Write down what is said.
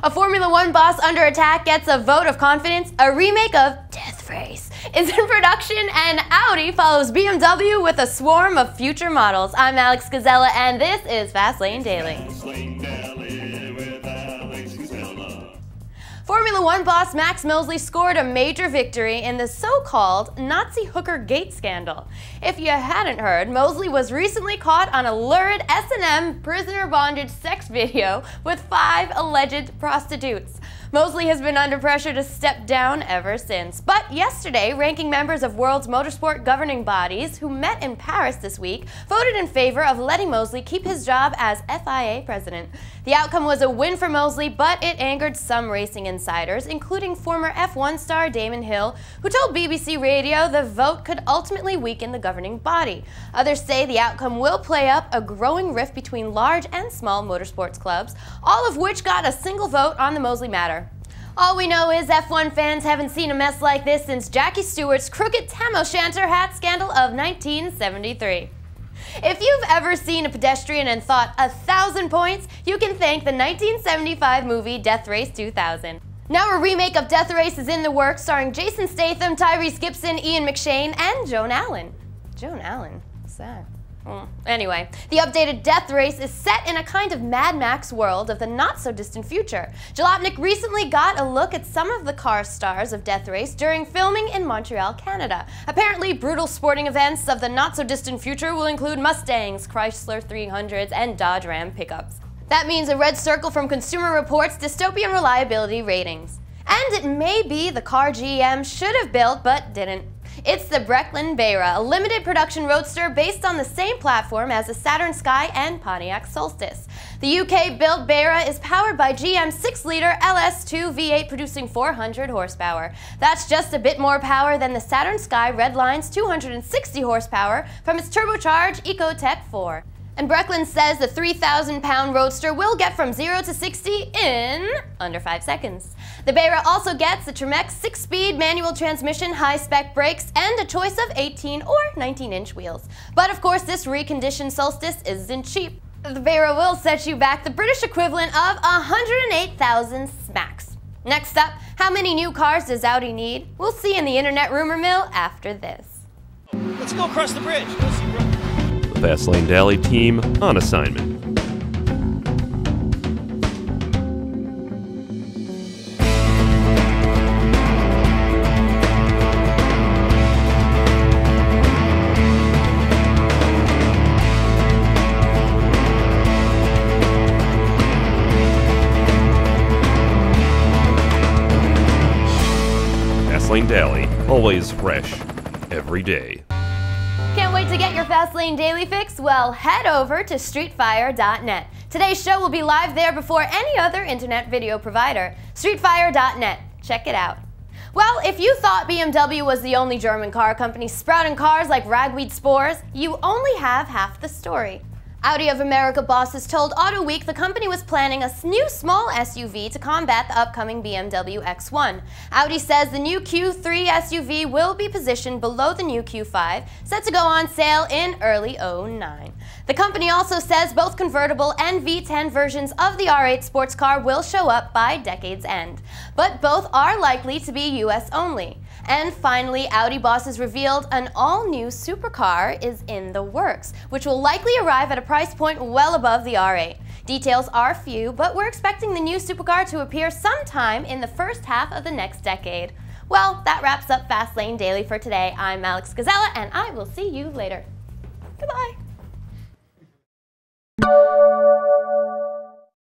A Formula One boss under attack gets a vote of confidence. A remake of Death Race is in production, and Audi follows BMW with a swarm of future models. I'm Alex Gizela, and this is Fastlane Daily. Formula One boss Max Mosley scored a major victory in the so-called Nazi hooker gate scandal. If you hadn't heard, Mosley was recently caught on a lurid S&M prisoner bondage sex video with 5 alleged prostitutes. Mosley has been under pressure to step down ever since. But yesterday, ranking members of world's motorsport governing bodies who met in Paris this week voted in favor of letting Mosley keep his job as FIA president. The outcome was a win for Mosley, but it angered some racing insiders, including former F1 star Damon Hill, who told BBC Radio the vote could ultimately weaken the governing body. Others say the outcome will play up a growing rift between large and small motorsports clubs, all of which got a single vote on the Mosley matter. All we know is F1 fans haven't seen a mess like this since Jackie Stewart's crooked Tam O'Shanter hat scandal of 1973. If you've ever seen a pedestrian and thought 1,000 points, you can thank the 1975 movie Death Race 2000. Now a remake of Death Race is in the works, starring Jason Statham, Tyrese Gibson, Ian McShane, and Joan Allen. Joan Allen? What's that? Anyway, the updated Death Race is set in a kind of Mad Max world of the not-so-distant future. Jalopnik recently got a look at some of the car stars of Death Race during filming in Montreal, Canada. Apparently, brutal sporting events of the not-so-distant future will include Mustangs, Chrysler 300s, and Dodge Ram pickups. That means a red circle from Consumer Reports' dystopian reliability ratings. And it may be the car GM should have built but didn't. It's the Berra, a limited production roadster based on the same platform as the Saturn Sky and Pontiac Solstice. The UK-built Berra is powered by GM's 6-liter LS2 V8 producing 400 horsepower. That's just a bit more power than the Saturn Sky Redline's 260 horsepower from its turbocharged EcoTech 4. And Brecklin says the 3,000-pound roadster will get from 0 to 60 in under 5 seconds. The Berra also gets the Tremec 6-speed manual transmission, high-spec brakes, and a choice of 18 or 19-inch wheels. But of course, this reconditioned Solstice isn't cheap. The Berra will set you back the British equivalent of 108,000 smacks. Next up, how many new cars does Audi need? We'll see in the internet rumor mill after this. Let's go across the bridge. Go see The Fastlane Daily team on assignment. Fastlane Daily, always fresh, every day. Can't wait to get your Fastlane Daily fix? Well, head over to Streetfire.net. Today's show will be live there before any other internet video provider. Streetfire.net. Check it out. Well, if you thought BMW was the only German car company sprouting cars like ragweed spores, you only have half the story. Audi of America bosses told Auto Week the company was planning a new small SUV to combat the upcoming BMW X1. Audi says the new Q3 SUV will be positioned below the new Q5, set to go on sale in early '09. The company also says both convertible and V10 versions of the R8 sports car will show up by decade's end, but both are likely to be US only. And finally, Audi bosses revealed an all-new supercar is in the works, which will likely arrive at a price point well above the R8. Details are few, but we're expecting the new supercar to appear sometime in the first half of the next decade. Well, that wraps up Fastlane Daily for today. I'm Alex Gizela, and I will see you later. Goodbye.